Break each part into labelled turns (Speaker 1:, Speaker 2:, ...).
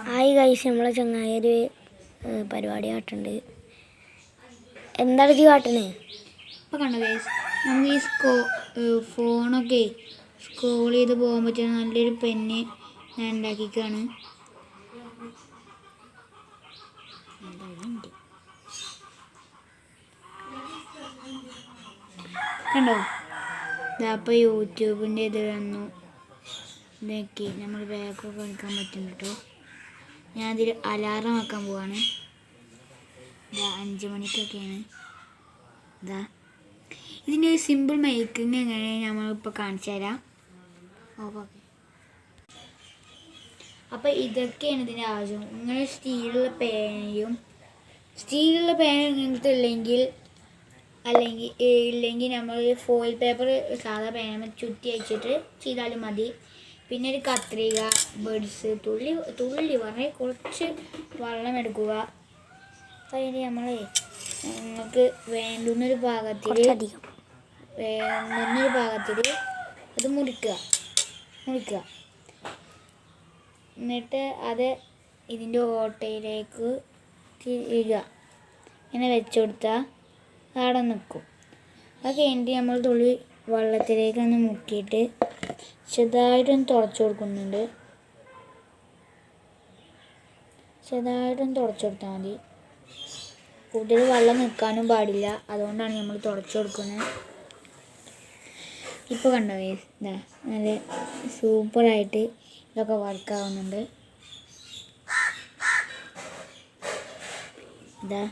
Speaker 1: Hi guys, നമ്മളെ ചങ്ങായി ഒരു പരിപാടി കാട്ടുണ്ട്. എന്താണ് ഇത് കാട്ടുന്നത്?
Speaker 2: ഇപ്പോൾ കണ്ടോ ഗൈസ്, നമുക്ക് ഈ ഫോണൊക്കെ സ്ക്രോൾ ചെയ്ത് പോകാൻ പറ്റുന്ന നല്ലൊരു പെന്ന് ഞാൻ ഉണ്ടാക്കിക്കാണ്. കണ്ടോ, ഇതപ്പോൾ യൂട്യൂബിൻ്റെ ഇത് വന്നു. ഇതൊക്കെ നമ്മൾ ബാക്കൊക്കെ എടുക്കാൻ പറ്റും കേട്ടോ. ഞാനതിൽ അലാറം വെക്കാൻ പോവാണ്. ഇതാ 5 മണിക്കൊക്കെയാണ്. ഇതാ ഇതിൻ്റെ ഒരു സിമ്പിൾ മേക്കിങ് എങ്ങനെ നമ്മളിപ്പോൾ കാണിച്ചു തരാം. ഓക്കെ, അപ്പോൾ ഇതൊക്കെയാണ് ഇതിൻ്റെ ആവശ്യം. ഇങ്ങനെ സ്റ്റീലുള്ള പേന നിങ്ങൾക്ക് ഇല്ലെങ്കിൽ നമ്മൾ ഫോയിൽ പേപ്പർ സാധാ പേന ചുറ്റി അയച്ചിട്ട് ചെയ്താലും മതി. പിന്നെ ഒരു കത്രിക, ബഡ്സ്, തുള്ളി പറഞ്ഞ് കുറച്ച് വെള്ളം എടുക്കുക. അപ്പം അതിന് നിങ്ങൾക്ക് വേണ്ടുന്നൊരു പാകത്തിൽ അത് മുറിക്കുക. എന്നിട്ട് അത് ഇതിൻ്റെ ഓട്ടയിലേക്ക് ഇടുക. ഇങ്ങനെ വെച്ച് കൊടുത്താൽ അവിടെ നിൽക്കും. അത് കഴിഞ്ഞിട്ട് നമ്മൾ തുള്ളി വെള്ളത്തിലേക്കൊന്ന് മുക്കിയിട്ട് ചെറുതായിട്ടൊന്ന് തുടച്ചു കൊടുക്കുന്നുണ്ട്. ചെറുതായിട്ടൊന്ന് തുടച്ചു കൊടുത്താൽ മതി. കൂടുതൽ വെള്ളം നിൽക്കാനും പാടില്ല, അതുകൊണ്ടാണ് നമ്മൾ തുടച്ചു കൊടുക്കുന്നത്. ഇപ്പോൾ കണ്ടോ ഇതാ നല്ല സൂപ്പറായിട്ട് ഇതൊക്കെ വർക്കാവുന്നുണ്ട്. ഇതാ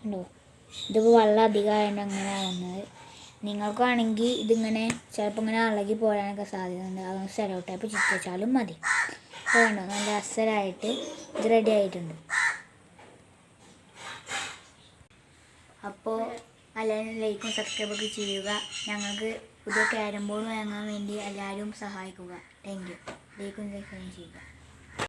Speaker 2: ഉണ്ടോ, ഇതിപ്പോൾ വെള്ളം അധികമായതുകൊണ്ട് അങ്ങനെ ആവുന്നത്. നിങ്ങൾക്കാണെങ്കിൽ ഇതിങ്ങനെ ചിലപ്പോൾ ഇങ്ങനെ ഇളകി പോരാനൊക്കെ സാധ്യതയുണ്ട്. അതൊന്ന് സെലോ ടേപ്പ് ചുറ്റിച്ചാലും മതി. അപ്പോൾ കണ്ടോ, നല്ല അസലായിട്ട് ഇത് റെഡി ആയിട്ടുണ്ട്. അപ്പോൾ എല്ലാവരും ലൈക്കും സബ്സ്ക്രൈബൊക്കെ ചെയ്യുക. ഞങ്ങൾക്ക് പുതിയ ക്യാരം ബോർഡ് വാങ്ങാൻ വേണ്ടി എല്ലാവരും സഹായിക്കുക. Thank you. ലൈക്കും സബ്സ്ക്രൈബും ചെയ്യുക.